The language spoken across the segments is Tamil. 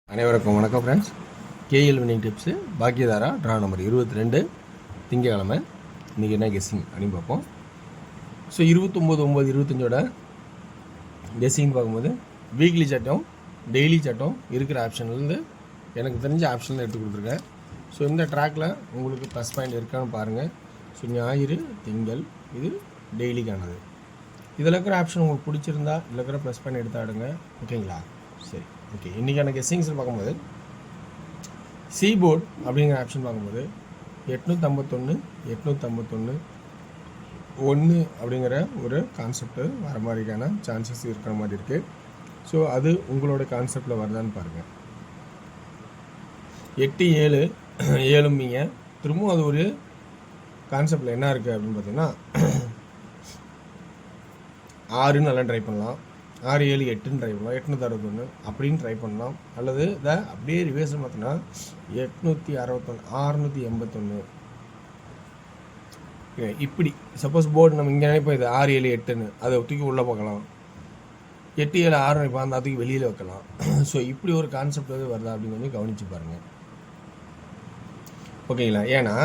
அனைவருக்கும் வணக்கம் friends. KL winning tips Bhagyathara draw number 22 திங்கக்கிழமை. இன்றைக்கி என்ன கெஸ்ஸிங் அப்படின்னு பார்ப்போம். ஸோ 29/9/25 கெஸ்ஸிங் பார்க்கும்போது வீக்லி சட்டம் டெய்லி சட்டம் இருக்கிற ஆப்ஷன்லேருந்து எனக்கு தெரிஞ்ச ஆப்ஷனில் எடுத்து கொடுத்துருக்கேன். ஸோ இந்த ட்ராக்கில் உங்களுக்கு ப்ளஸ் பாயிண்ட் இருக்கான்னு பாருங்கள். ஸோ ஞாயிறு திங்கள் இது டெய்லிக்கானது. இதில் இருக்கிற ஆப்ஷன் உங்களுக்கு பிடிச்சிருந்தா இதில் இருக்கிற ப்ளஸ் பாயிண்ட் எடுத்து ஆடுங்க. ஓகேங்களா? சரி, ஓகே. இன்றைக்கான கெஸ்ஸிங்ஸில் பார்க்கும்போது சீபோர்ட் அப்படிங்கிற ஆப்ஷன் பார்க்கும்போது 851 1 அப்படிங்கிற ஒரு கான்செப்ட் வர மாதிரிக்கான சான்சஸ் இருக்கிற மாதிரி இருக்குது. ஸோ அது உங்களோட கான்செப்டில் வருதான்னு பாருங்கள். 8 7 7ம்பீங்க. திரும்பவும் அது ஒரு கான்செப்டில் என்ன இருக்குது அப்படின்னு பார்த்தீங்கன்னா 6 நல்லா ட்ரை பண்ணலாம், 6 7 8ன்னு ட்ரை பண்ணலாம், 861 அப்படின்னு ட்ரை பண்ணலாம். அல்லது இதை அப்படியே ரிவர்ஸில் பார்த்தோன்னா 861 681 இப்படி. சப்போஸ் போர்டு நம்ம இங்கே நினைப்போம் இது 6 7 8ன்னு, அதை தூக்கி உள்ளே பார்க்கலாம். 8 7 6 நினைப்போம், அந்த அதுக்கு வெளியில் வைக்கலாம். ஸோ இப்படி ஒரு கான்செப்ட் வருதா அப்படின்னு கொஞ்சம் கவனித்து பாருங்கள். ஓகேங்களா? ஏன்னா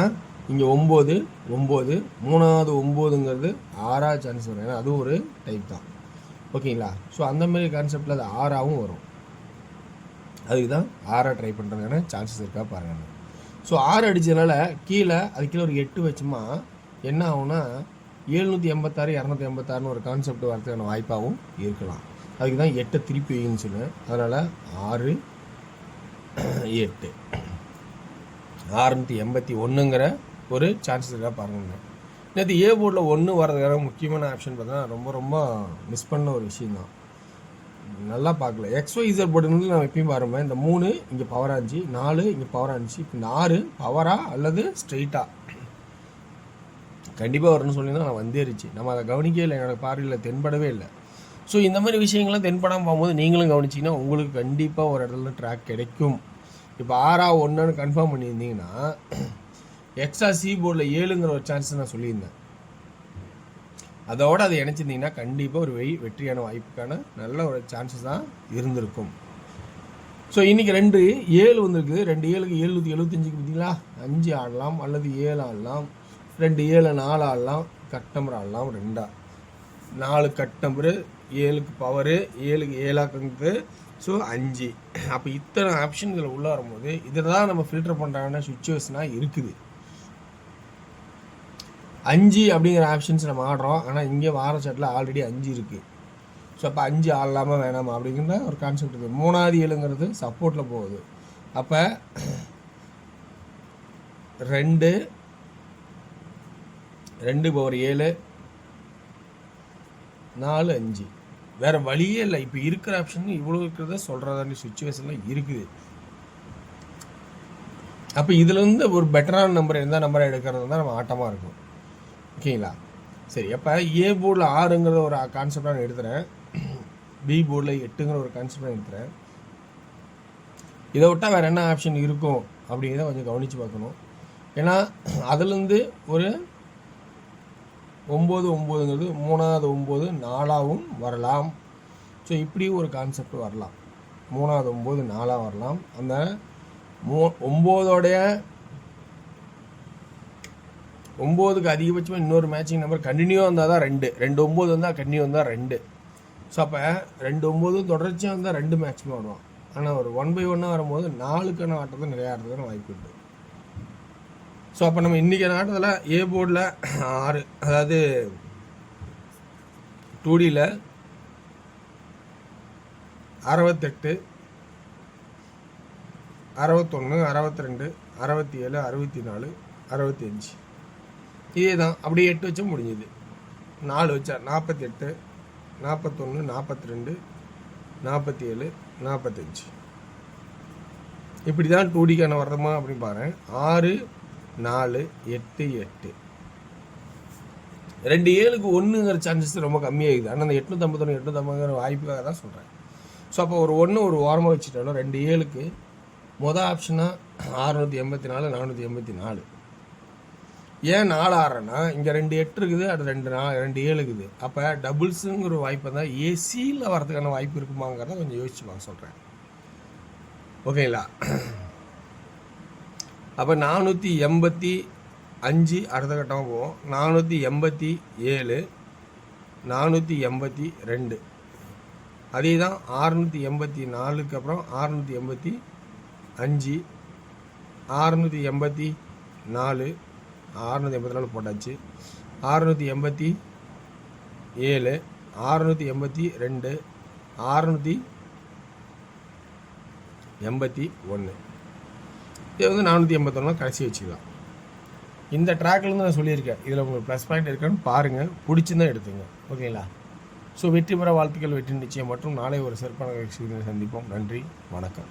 இங்கே 9 9 மூணாவது 9ங்கிறது 6ஆவது சான்ஸ் வரும். ஏன்னா அதுவும் ஒரு டைப் தான். ஓகேங்களா? ஸோ அந்தமாரி கான்செப்டில் அது 6ஆகவும் வரும். அதுக்கு தான் 6 ட்ரை பண்ணுறதுக்கான சான்சஸ் இருக்கா பாருங்கள். ஸோ 6 அடித்ததுனால கீழே அது கீழே ஒரு 8 வச்சுமா என்ன ஆகும்னா 786 286ன்னு ஒரு கான்செப்ட் வரதுக்கான வாய்ப்பாகவும் இருக்கலாம். அதுக்கு தான் 8 திருப்பி வைன்னு சொன்னேன். அதனால் 6 8 681ங்கிற ஒரு சான்சஸ் இருக்கா பாருங்கள். நேற்று ஏ போர்டில் 1 வரதுக்கான முக்கியமான ஆப்ஷன் பார்த்தீங்கன்னா ரொம்ப ரொம்ப மிஸ் பண்ண ஒரு விஷயந்தான். நல்லா பார்க்கல. XYZ போர்டுன்னு நான் எப்பயும் பாருங்கள். இந்த 3 இங்கே பவர் 5, 4 இங்கே பவர் 5. இப்போ இந்த 6 பவரா அல்லது ஸ்ட்ரெயிட்டாக கண்டிப்பாக வரணும்னு சொல்லியிருந்தா நான் வந்தேறிச்சு. நம்ம அதை கவனிக்கவே இல்லை, என்னோடய பார்வையில் தென்படவே இல்லை. ஸோ இந்த மாதிரி விஷயங்கள்லாம் தென்படாமல் போகும்போது நீங்களும் கவனிச்சிங்கன்னா உங்களுக்கு கண்டிப்பாக ஒரு இடத்துல ட்ராக் கிடைக்கும். இப்போ 6 1ன்னு கன்ஃபார்ம் பண்ணியிருந்தீங்கன்னா எக்ஸ்ட்ரா சி போர்டில் 7ங்கிற ஒரு சான்ஸ் நான் சொல்லியிருந்தேன். அதோடு அதை இணைச்சிருந்தீங்கன்னா கண்டிப்பாக ஒரு வெற்றியான வாய்ப்புக்கான நல்ல ஒரு சான்சஸ் தான் இருந்திருக்கும். ஸோ இன்றைக்கி 2 7 வந்திருக்கு. 2 7க்கு 775க்கு பார்த்தீங்களா, 5 ஆடலாம் அல்லது 7 ஆடலாம், 2 7 4 ஆடலாம், கட் நம்பர் ஆடலாம் 2 4 கட் நம்பரு, 7க்கு பவரு, 7க்கு 7ஆக்குங்கிறது. ஸோ 5. அப்போ இத்தனை ஆப்ஷன் இதில் உள்ளே வரும்போது இதில் தான் நம்ம ஃபில்டர் பண்ணுறாங்கன்னா சுச்சுவேஷனாக இருக்குது. 5 அப்படிங்கிற ஆப்ஷன்ஸ் நம்ம ஆடுறோம். ஆனால் இங்கே வார சாட்டில் ஆல்ரெடி 5 இருக்குது. ஸோ அப்போ 5 ஆடலாமா வேணாமா அப்படிங்கிற ஒரு கான்செப்ட் இருக்குது. 3வது 7ங்கிறது சப்போர்ட்டில் போகுது. அப்போ 2 பவர் 7 4 5 வேறு வழியே இல்லை. இப்போ இருக்கிற ஆப்ஷன் இவ்வளோ இருக்கிறத சொல்கிறதாண்டி சுச்சுவேஷனில் இருக்குது. அப்போ இதுலேருந்து ஒரு பெட்டரான நம்பர் எந்த நம்பரை எடுக்கிறது தான் நம்ம ஆட்டமாக இருக்கும். ஓகேங்களா? சரி, அப்போ ஏ போர்டில் 6ங்கிற ஒரு கான்செப்டாக நான் எடுத்துகிறேன், பி போர்டில் 8ங்கிற ஒரு கான்செப்டாக எடுத்துகிறேன். இதை விட்டால் வேறு என்ன ஆப்ஷன் இருக்கும் அப்படிங்கிறத கொஞ்சம் கவனித்து பார்க்கணும். ஏன்னா அதுலேருந்து ஒரு 9 9ங்கிறது 3வது 9 4ஆகவும் வரலாம். ஸோ இப்படி ஒரு கான்செப்ட் வரலாம். 3வது 9 4ஆக வரலாம். அந்த 9ோடைய 9க்கு அதிகபட்சமாக இன்னொரு மேட்சிங் நம்பர் கண்டினியூவாக வந்தால் தான் 2 9 வந்தால் கண்டினியூ வந்தால் 2. ஸோ அப்போ 2 9 தொடர்ச்சியாக வந்தால் 2 மேட்சுமே வருவான். ஆனால் ஒரு 1/1 வரும்போது 4க்கான ஆட்டத்தை நிறையா ஆடுறதுக்கான வாய்ப்பு இருக்குது. ஸோ அப்போ நம்ம இன்றைக்கான ஆட்டத்தில் ஏ போர்டில் 6, அதாவது 2Dயில் 68 61 62 67 64 65 இதே தான். அப்படியே 8 வச்சா முடிஞ்சுது. 4 வச்சா 48 41 42 47 45 இப்படி தான் 2Dக்கான வரதுமா அப்படின்னு பாருங்கள். 6 4 8 8 2 7க்கு 1ங்கிற சான்சஸ் ரொம்ப கம்மியாகுது. ஆனால் அந்த 851 850ங்கிற வாய்ப்புக்காக தான் சொல்கிறேன். ஸோ அப்போ ஒரு 1 ஒரு ஓரமாக வச்சுட்டாலும் 2 7க்கு மொதல் ஆப்ஷனாக 684 484. ஏன் 4 ஆடுறேன்னா இங்கே 2 8 இருக்குது, அது 2 7 இருக்குது. அப்போ டபுள்ஸுங்கிற வாய்ப்பை தான் ஏசியில் வரதுக்கான வாய்ப்பு இருக்குமாங்கிறத கொஞ்சம் யோசிச்சு பார்க்க சொல்கிறேன். ஓகேங்களா? அப்போ 485 அடுத்த கட்டமாக போவோம். 487, 482, அதே தான் 684க்கு அப்புறம் 685, 684, 684 போட்டாச்சு, 687, 682, 681. இது வந்து 481 கடைசி வச்சுக்கலாம். இந்த ட்ராக்லேருந்து நான் சொல்லியிருக்கேன். இதில் உங்களுக்கு ப்ளஸ் பாயிண்ட் இருக்கான்னு பாருங்கள், பிடிச்சிருந்தா எடுத்துங்க. ஓகேங்களா? ஸோ வெற்றி பெற வாழ்த்துக்கள், வெற்றி நிச்சயம். மற்றும் நாளை ஒரு சிறப்பான சந்திப்போம். நன்றி, வணக்கம்.